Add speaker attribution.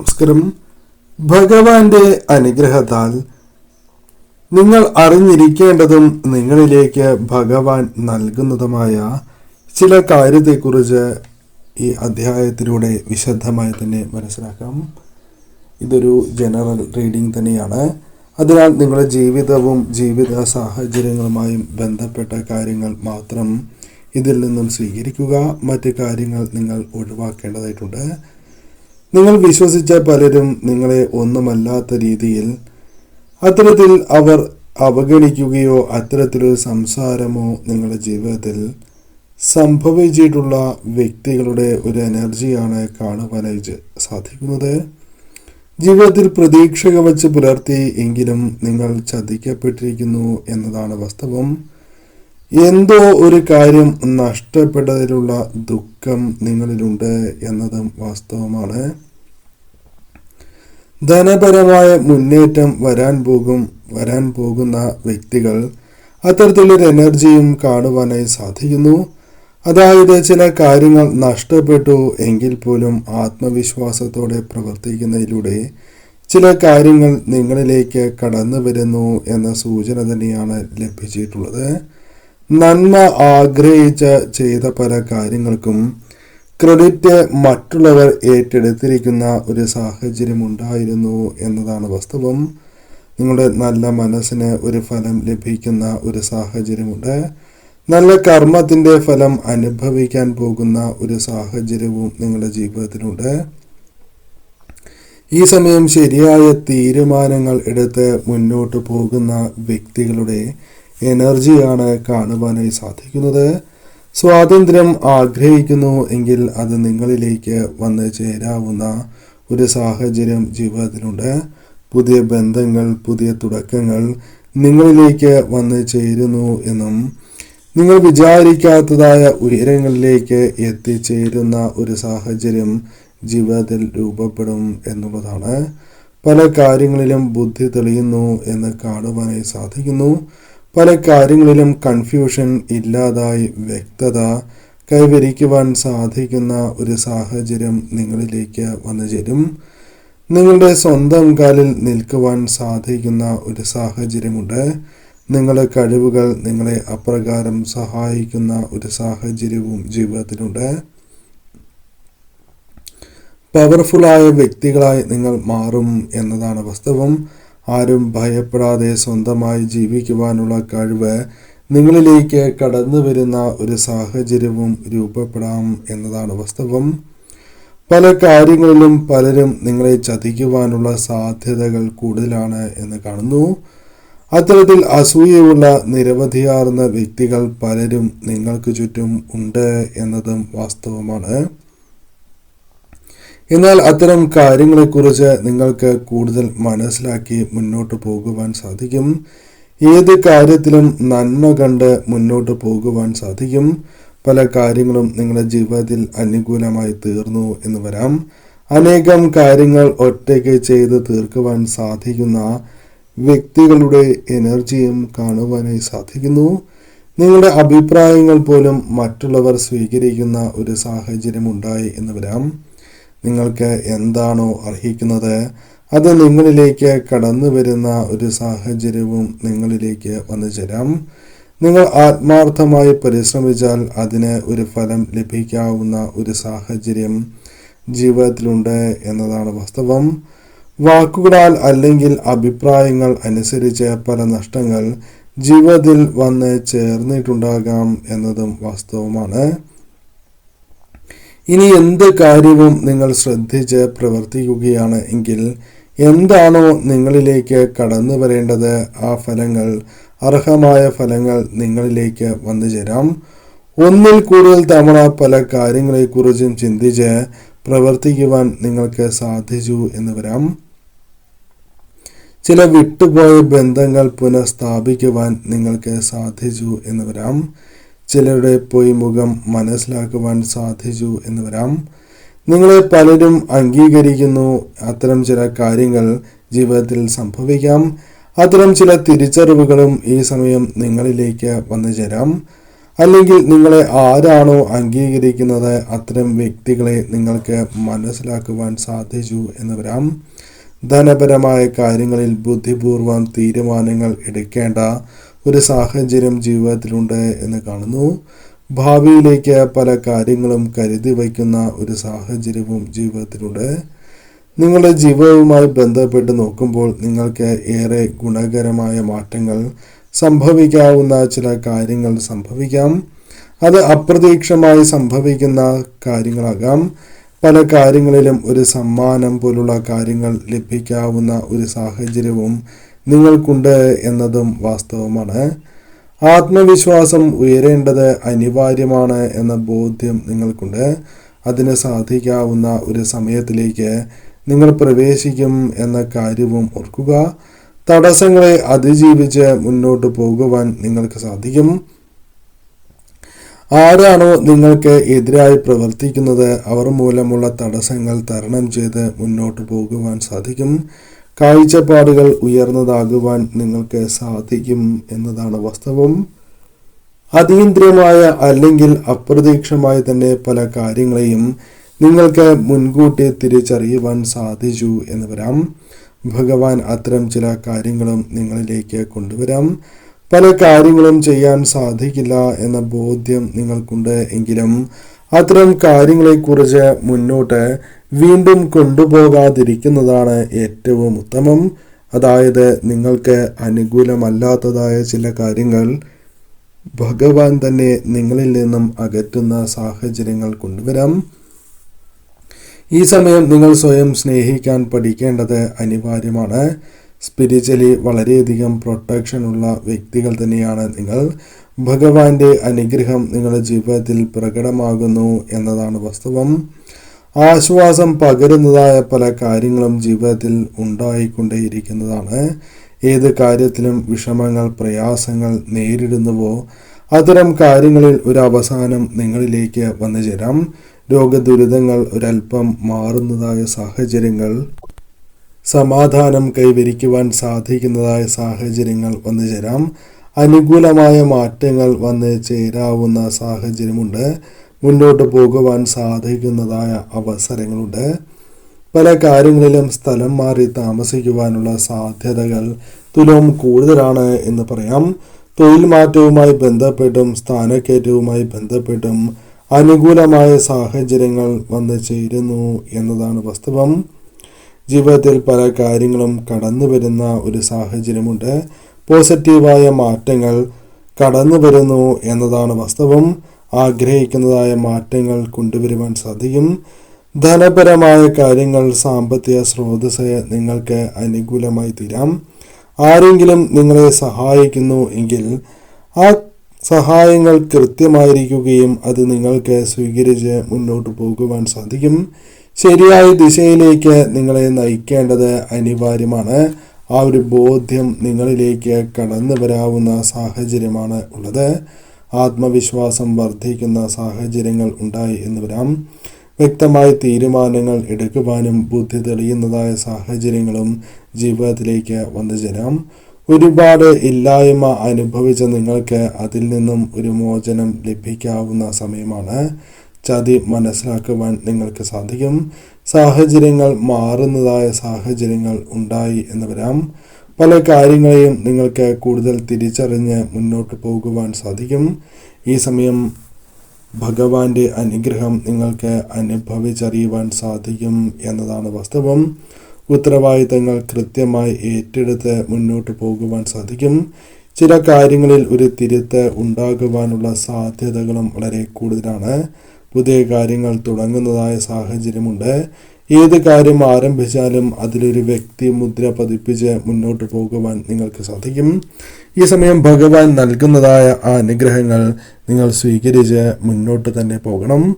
Speaker 1: നമസ്കാരം. ഭഗവാന്റെ അനുഗ്രഹത്താൽ നിങ്ങൾ അറിഞ്ഞിരിക്കേണ്ടതും നിങ്ങളിലേക്ക് ഭഗവാൻ നൽകുന്നതുമായ ചില കാര്യത്തെക്കുറിച്ച് ഈ അധ്യായത്തിലൂടെ വിശദമായി തന്നെ മനസ്സിലാക്കാം. ഇതൊരു ജനറൽ റീഡിംഗ് തന്നെയാണ്. അതിനാൽ നിങ്ങളുടെ ജീവിതവും ജീവിത സാഹചര്യങ്ങളുമായും ബന്ധപ്പെട്ട കാര്യങ്ങൾ മാത്രം ഇതിൽ നിന്നും സ്വീകരിക്കുക. മറ്റ് കാര്യങ്ങൾ നിങ്ങൾ ഒഴിവാക്കേണ്ടതായിട്ടുണ്ട്. നിങ്ങൾ വിശ്വസിച്ച പലരും നിങ്ങളെ ഒന്നുമല്ലാത്ത രീതിയിൽ അത്തരത്തിൽ അവർ അവഗണിക്കുകയോ അത്തരത്തിലൊരു സംസാരമോ നിങ്ങളുടെ ജീവിതത്തിൽ സംഭവിച്ചിട്ടുള്ള വ്യക്തികളുടെ ഒരു എനർജിയാണ് കാണുവാനായി സാധിക്കുന്നത്. ജീവിതത്തിൽ പ്രതീക്ഷ വച്ച് പുലർത്തി എങ്കിലും നിങ്ങൾ ചതിക്കപ്പെട്ടിരിക്കുന്നു എന്നതാണ് വാസ്തവം. എന്തോ ഒരു കാര്യം നഷ്ടപ്പെട്ടതിലുള്ള ദുഃഖം നിങ്ങളിലുണ്ട് എന്നതും വാസ്തവമാണ്. ധനപരമായ മുന്നേറ്റം വരാൻ പോകുന്ന വ്യക്തികൾ അത്തരത്തിലൊരു എനർജിയും കാണുവാനായി സാധിക്കുന്നു. അതായത് ചില കാര്യങ്ങൾ നഷ്ടപ്പെട്ടു എങ്കിൽ പോലും ആത്മവിശ്വാസത്തോടെ പ്രവർത്തിക്കുന്നതിലൂടെ ചില കാര്യങ്ങൾ നിങ്ങളിലേക്ക് കടന്നു വരുന്നു എന്ന സൂചന തന്നെയാണ് ലഭിച്ചിട്ടുള്ളത്. നന്മ ആഗ്രഹിച്ച ചെയ്ത പല കാര്യങ്ങൾക്കും ക്രെഡിറ്റ് മറ്റുള്ളവർ ഏറ്റെടുത്തിരിക്കുന്ന ഒരു സാഹചര്യം ഉണ്ടായിരുന്നു എന്നതാണ് വാസ്തവം. നിങ്ങളുടെ നല്ല മനസ്സിന് ഒരു ഫലം ലഭിക്കുന്ന ഒരു സാഹചര്യമുണ്ട്. നല്ല കർമ്മത്തിൻ്റെ ഫലം അനുഭവിക്കാൻ പോകുന്ന ഒരു സാഹചര്യവും നിങ്ങളുടെ ജീവിതത്തിലുണ്ട്. ഈ സമയം ശരിയായ തീരുമാനങ്ങൾ എടുത്ത് മുന്നോട്ട് പോകുന്ന വ്യക്തികളുടെ എനർജിയാണ് കാണുവാനായി സാധിക്കുന്നത്. സ്വാതന്ത്ര്യം ആഗ്രഹിക്കുന്നു എങ്കിൽ അത് നിങ്ങളിലേക്ക് വന്ന് ചേരാവുന്ന ഒരു സാഹചര്യം ജീവിതത്തിലുണ്ട്. പുതിയ ബന്ധങ്ങൾ, പുതിയ തുടക്കങ്ങൾ നിങ്ങളിലേക്ക് വന്ന് ചേരുന്നു എന്നും നിങ്ങൾ വിചാരിക്കാത്തതായ ഉയരങ്ങളിലേക്ക് എത്തിച്ചേരുന്ന ഒരു സാഹചര്യം ജീവിതത്തിൽ രൂപപ്പെടും എന്നുള്ളതാണ്. പല കാര്യങ്ങളിലും ബുദ്ധി തെളിയുന്നു എന്ന് കാണുവാനായി സാധിക്കുന്നു. പല കാര്യങ്ങളിലും കൺഫ്യൂഷൻ ഇല്ലാതായി വ്യക്തത കൈവരിക്കുവാൻ സാധിക്കുന്ന ഒരു സാഹചര്യം നിങ്ങളിലേക്ക് വന്നു ചേരും. നിങ്ങളുടെ സ്വന്തം കാലിൽ നിൽക്കുവാൻ സാധിക്കുന്ന ഒരു സാഹചര്യമുണ്ട്. നിങ്ങളുടെ കഴിവുകൾ നിങ്ങളെ അപ്രകാരം സഹായിക്കുന്ന ഒരു സാഹചര്യവും ജീവിതത്തിലുണ്ട്. പവർഫുള്ളായ വ്യക്തികളായി നിങ്ങൾ മാറും എന്നതാണ് വാസ്തവം. ആരും ഭയപ്പെടാതെ സ്വന്തമായി ജീവിക്കുവാനുള്ള കഴിവ് നിങ്ങളിലേക്ക് കടന്നു വരുന്ന ഒരു സാഹചര്യവും രൂപപ്പെടാം എന്നതാണ് വാസ്തവം. പല കാര്യങ്ങളിലും പലരും നിങ്ങളെ ചതിക്കുവാനുള്ള സാധ്യതകൾ കൂടുതലാണ് എന്ന് കാണുന്നു. അത്തരത്തിൽ അസൂയയുള്ള നിരവധിയാർന്ന വ്യക്തികൾ പലരും നിങ്ങൾക്ക് ചുറ്റും ഉണ്ട് എന്നതും വാസ്തവമാണ്. എന്നാൽ അത്തരം കാര്യങ്ങളെക്കുറിച്ച് നിങ്ങൾക്ക് കൂടുതൽ മനസ്സിലാക്കി മുന്നോട്ട് പോകുവാൻ സാധിക്കും. ഏത് കാര്യത്തിലും നന്മ കണ്ട് മുന്നോട്ട് പോകുവാൻ സാധിക്കും. പല കാര്യങ്ങളും നിങ്ങളുടെ ജീവിതത്തിൽ അനുകൂലമായി തീർന്നു എന്ന് വരാം. അനേകം കാര്യങ്ങൾ ഒറ്റയ്ക്ക് ചെയ്ത് തീർക്കുവാൻ സാധിക്കുന്ന വ്യക്തികളുടെ എനർജിയും കാണുവാനായി സാധിക്കുന്നു. നിങ്ങളുടെ അഭിപ്രായങ്ങൾ പോലും മറ്റുള്ളവർ സ്വീകരിക്കുന്ന ഒരു സാഹചര്യം ഉണ്ടായി എന്ന് വരാം. നിങ്ങൾക്ക് എന്താണോ അർഹിക്കുന്നത് അത് നിങ്ങളിലേക്ക് കടന്നു വരുന്ന ഒരു സാഹചര്യവും നിങ്ങളിലേക്ക് വന്നു ചേരാം. നിങ്ങൾ ആത്മാർത്ഥമായി പരിശ്രമിച്ചാൽ അതിന് ഒരു ഫലം ലഭിക്കാവുന്ന ഒരു സാഹചര്യം ജീവിതത്തിലുണ്ട് എന്നതാണ് വാസ്തവം. വാക്കുകളാൽ അല്ലെങ്കിൽ അഭിപ്രായങ്ങൾ അനുസരിച്ച് പല നഷ്ടങ്ങൾ ജീവിതത്തിൽ വന്ന് ചേർന്നിട്ടുണ്ടാകാം എന്നതും വാസ്തവമാണ്. ഇനി എന്ത് കാര്യവും നിങ്ങൾ ശ്രദ്ധിച്ച് പ്രവർത്തിക്കുകയാണ് എങ്കിൽ എന്താണോ നിങ്ങളിലേക്ക് കടന്നു വരേണ്ടത് ആ ഫലങ്ങൾ, അർഹമായ ഫലങ്ങൾ നിങ്ങളിലേക്ക് വന്നു ചേരാം. ഒന്നിൽ കൂടുതൽ തവണ പല കാര്യങ്ങളെക്കുറിച്ചും ചിന്തിച്ച് പ്രവർത്തിക്കുവാൻ നിങ്ങൾക്ക് സാധിച്ചു എന്ന് വരാം. ചില വിട്ടുപോയ ബന്ധങ്ങൾ പുനഃസ്ഥാപിക്കുവാൻ നിങ്ങൾക്ക് സാധിച്ചു എന്ന് വരാം. ചിലരുടെ പൊയ്മുഖം മനസ്സിലാക്കുവാൻ സാധിച്ചു എന്ന് വരാം. നിങ്ങളെ പലരും അംഗീകരിക്കുന്നു. അത്തരം ചില കാര്യങ്ങൾ ജീവിതത്തിൽ സംഭവിക്കാം. അത്തരം ചില തിരിച്ചറിവുകളും ഈ സമയം നിങ്ങളിലേക്ക് വന്നു ചേരാം. അല്ലെങ്കിൽ നിങ്ങളെ ആരാണോ അംഗീകരിക്കുന്നത് അത്തരം വ്യക്തികളെ നിങ്ങൾക്ക് മനസ്സിലാക്കുവാൻ സാധിച്ചു എന്ന് വരാം. ധനപരമായ കാര്യങ്ങളിൽ ബുദ്ധിപൂർവം തീരുമാനങ്ങൾ എടുക്കേണ്ട ഒരു സാഹചര്യം ജീവിതത്തിലുണ്ട് എന്ന് കാണുന്നു. ഭാവിയിലേക്ക് പല കാര്യങ്ങളും കരുതി വയ്ക്കുന്ന ഒരു സാഹചര്യവും ജീവിതത്തിലുണ്ട്. നിങ്ങളുടെ ജീവിതവുമായി ബന്ധപ്പെട്ട് നോക്കുമ്പോൾ നിങ്ങൾക്ക് ഏറെ ഗുണകരമായ മാറ്റങ്ങൾ സംഭവിക്കാവുന്ന ചില കാര്യങ്ങൾ സംഭവിക്കാം. അത് അപ്രതീക്ഷിതമായി സംഭവിക്കുന്ന കാര്യങ്ങളാകാം. പല കാര്യങ്ങളിലും ഒരു സമ്മാനം പോലുള്ള കാര്യങ്ങൾ ലഭിക്കാവുന്ന ഒരു സാഹചര്യവും നിങ്ങൾക്കുണ്ട് എന്നതും വാസ്തവമാണ്. ആത്മവിശ്വാസം ഉയരേണ്ടത് അനിവാര്യമാണ് എന്ന ബോധ്യം നിങ്ങൾക്കുണ്ട്. അതിന് സാധിക്കാവുന്ന ഒരു സമയത്തിലേക്ക് നിങ്ങൾ പ്രവേശിക്കും എന്ന കാര്യവും ഓർക്കുക. തടസ്സങ്ങളെ അതിജീവിച്ച് മുന്നോട്ട് പോകുവാൻ നിങ്ങൾക്ക് സാധിക്കും. ആരാണോ നിങ്ങൾക്ക് എതിരായി പ്രവർത്തിക്കുന്നത് അവർ മൂലമുള്ള തടസ്സങ്ങൾ തരണം ചെയ്ത് മുന്നോട്ട് പോകുവാൻ സാധിക്കും. കാഴ്ചപ്പാടുകൾ ഉയർന്നതാകുവാൻ നിങ്ങൾക്ക് സാധിക്കും എന്നതാണ് വാസ്തവം. അതീന്ദ്രിയമായ അല്ലെങ്കിൽ അപ്രതീക്ഷിതമായി തന്നെ പല കാര്യങ്ങളെയും നിങ്ങൾക്ക് മുൻകൂട്ടി തിരിച്ചറിയുവാൻ സാധിച്ചു എന്ന് വരാം. ഭഗവാൻ അത്തരം ചില കാര്യങ്ങളും നിങ്ങളിലേക്ക് കൊണ്ടുവരാം. പല കാര്യങ്ങളും ചെയ്യാൻ സാധിക്കില്ല എന്ന ബോധ്യം നിങ്ങൾക്കുണ്ട് എങ്കിലും അത്തരം കാര്യങ്ങളെക്കുറിച്ച് മുന്നോട്ട് വീണ്ടും കൊണ്ടുപോകാതിരിക്കുന്നതാണ് ഏറ്റവും ഉത്തമം. അതായത് നിങ്ങൾക്ക് അനുകൂലമല്ലാത്തതായ ചില കാര്യങ്ങൾ ഭഗവാൻ തന്നെ നിങ്ങളിൽ നിന്നും അകറ്റുന്ന സാഹചര്യങ്ങൾ കൊണ്ടുവരാം. ഈ സമയം നിങ്ങൾ സ്വയം സ്നേഹിക്കാൻ പഠിക്കേണ്ടത് അനിവാര്യമാണ്. സ്പിരിച്വലി വളരെയധികം പ്രൊട്ടക്ഷൻ ഉള്ള വ്യക്തികൾ തന്നെയാണ് നിങ്ങൾ. ഭഗവാന്റെ അനുഗ്രഹം നിങ്ങളുടെ ജീവിതത്തിൽ പ്രകടമാകുന്നു എന്നതാണ് വാസ്തവം. ആശ്വാസം പകരുന്നതായ പല കാര്യങ്ങളും ജീവിതത്തിൽ ഉണ്ടായിക്കൊണ്ടേയിരിക്കുന്നതാണ്. ഏത് കാര്യത്തിലും വിഷമങ്ങൾ പ്രയാസങ്ങൾ നേരിടുന്നുവോ അത്തരം കാര്യങ്ങളിൽ ഒരു അവസാനം നിങ്ങളിലേക്ക് വന്നു ചേരാം. രോഗദുരിതങ്ങൾ ഒരൽപ്പം മാറുന്നതായ സാഹചര്യങ്ങൾ, സമാധാനം കൈവരിക്കുവാൻ സാധിക്കുന്നതായ സാഹചര്യങ്ങൾ വന്നു ചേരാം. അനുകൂലമായ മാറ്റങ്ങൾ വന്ന് ചേരാവുന്ന സാഹചര്യമുണ്ട്. മുന്നോട്ട് പോകുവാൻ സാധിക്കുന്നതായ അവസരങ്ങളുണ്ട്. പല കാര്യങ്ങളിലും സ്ഥലം മാറി താമസിക്കുവാനുള്ള സാധ്യതകൾ തുലോം കൂടുതലാണ് എന്ന് പറയാം. തൊഴിൽ മാറ്റവുമായി ബന്ധപ്പെട്ടും സ്ഥാനക്കയറ്റവുമായി ബന്ധപ്പെട്ടും അനുകൂലമായ സാഹചര്യങ്ങൾ വന്നു ചേരുന്നു എന്നതാണ് വാസ്തവം. ജീവിതത്തിൽ പല കാര്യങ്ങളും കടന്നു വരുന്ന ഒരു സാഹചര്യമുണ്ട്. പോസിറ്റീവായ മാറ്റങ്ങൾ കടന്നു വരുന്നു എന്നതാണ് വാസ്തവം. ആഗ്രഹിക്കുന്നതായ മാറ്റങ്ങൾ കൊണ്ടുവരുവാൻ സാധിക്കും. ധനപരമായ കാര്യങ്ങൾ, സാമ്പത്തിക സ്രോതസ് നിങ്ങൾക്ക് അനുകൂലമായി തീരാം. ആരെങ്കിലും നിങ്ങളെ സഹായിക്കുന്നു എങ്കിൽ ആ സഹായങ്ങൾ കൃത്യമായിരിക്കുകയും അത് നിങ്ങൾക്ക് സ്വീകരിച്ച് മുന്നോട്ട് പോകുവാൻ സാധിക്കും. ശരിയായ ദിശയിലേക്ക് നിങ്ങളെ നയിക്കേണ്ടത് അനിവാര്യമാണ്. ആ ഒരു ബോധ്യം നിങ്ങളിലേക്ക് കടന്നു വരാവുന്ന സാഹചര്യമാണ് ഉള്ളത്. ആത്മവിശ്വാസം വർദ്ധിക്കുന്ന സാഹചര്യങ്ങൾ ഉണ്ടായി എന്ന് വരാം. വ്യക്തമായ തീരുമാനങ്ങൾ എടുക്കുവാനും ബുദ്ധി തെളിയുന്നതായ സാഹചര്യങ്ങളും ജീവിതത്തിലേക്ക് വന്നു ചേരാം. ഒരുപാട് ഇല്ലായ്മ അനുഭവിച്ച നിങ്ങൾക്ക് അതിൽ നിന്നും ഒരു മോചനം ലഭിക്കാവുന്ന സമയമാണ്. ചതി മനസ്സിലാക്കുവാൻ നിങ്ങൾക്ക് സാധിക്കും. സാഹചര്യങ്ങൾ മാറുന്നതായ സാഹചര്യങ്ങൾ ഉണ്ടായി എന്ന് വരാം. പല കാര്യങ്ങളെയും നിങ്ങൾക്ക് കൂടുതൽ തിരിച്ചറിഞ്ഞ് മുന്നോട്ട് പോകുവാൻ സാധിക്കും. ഈ സമയം ഭഗവാന്റെ അനുഗ്രഹം നിങ്ങൾക്ക് അനുഭവിച്ചറിയുവാൻ സാധിക്കും എന്നതാണ് വാസ്തവം. ഉത്തരവാദിത്തങ്ങൾ കൃത്യമായി ഏറ്റെടുത്ത് മുന്നോട്ട് പോകുവാൻ സാധിക്കും. ചില കാര്യങ്ങളിൽ ഒരു തിരുത്ത് ഉണ്ടാകുവാനുള്ള സാധ്യതകളും വളരെ കൂടുതലാണ്. പുതിയ കാര്യങ്ങൾ തുടങ്ങുന്നതായ സാഹചര്യമുണ്ട്. ഏത് കാര്യം ആരംഭിച്ചാലും അതിലൊരു വ്യക്തി മുദ്ര പതിപ്പിച്ച് മുന്നോട്ട് പോകുവാൻ നിങ്ങൾക്ക് സാധിക്കും. ഈ സമയം ഭഗവാൻ നൽകുന്നതായ ആ അനുഗ്രഹങ്ങൾ നിങ്ങൾ സ്വീകരിച്ച് മുന്നോട്ട് തന്നെ പോകണം.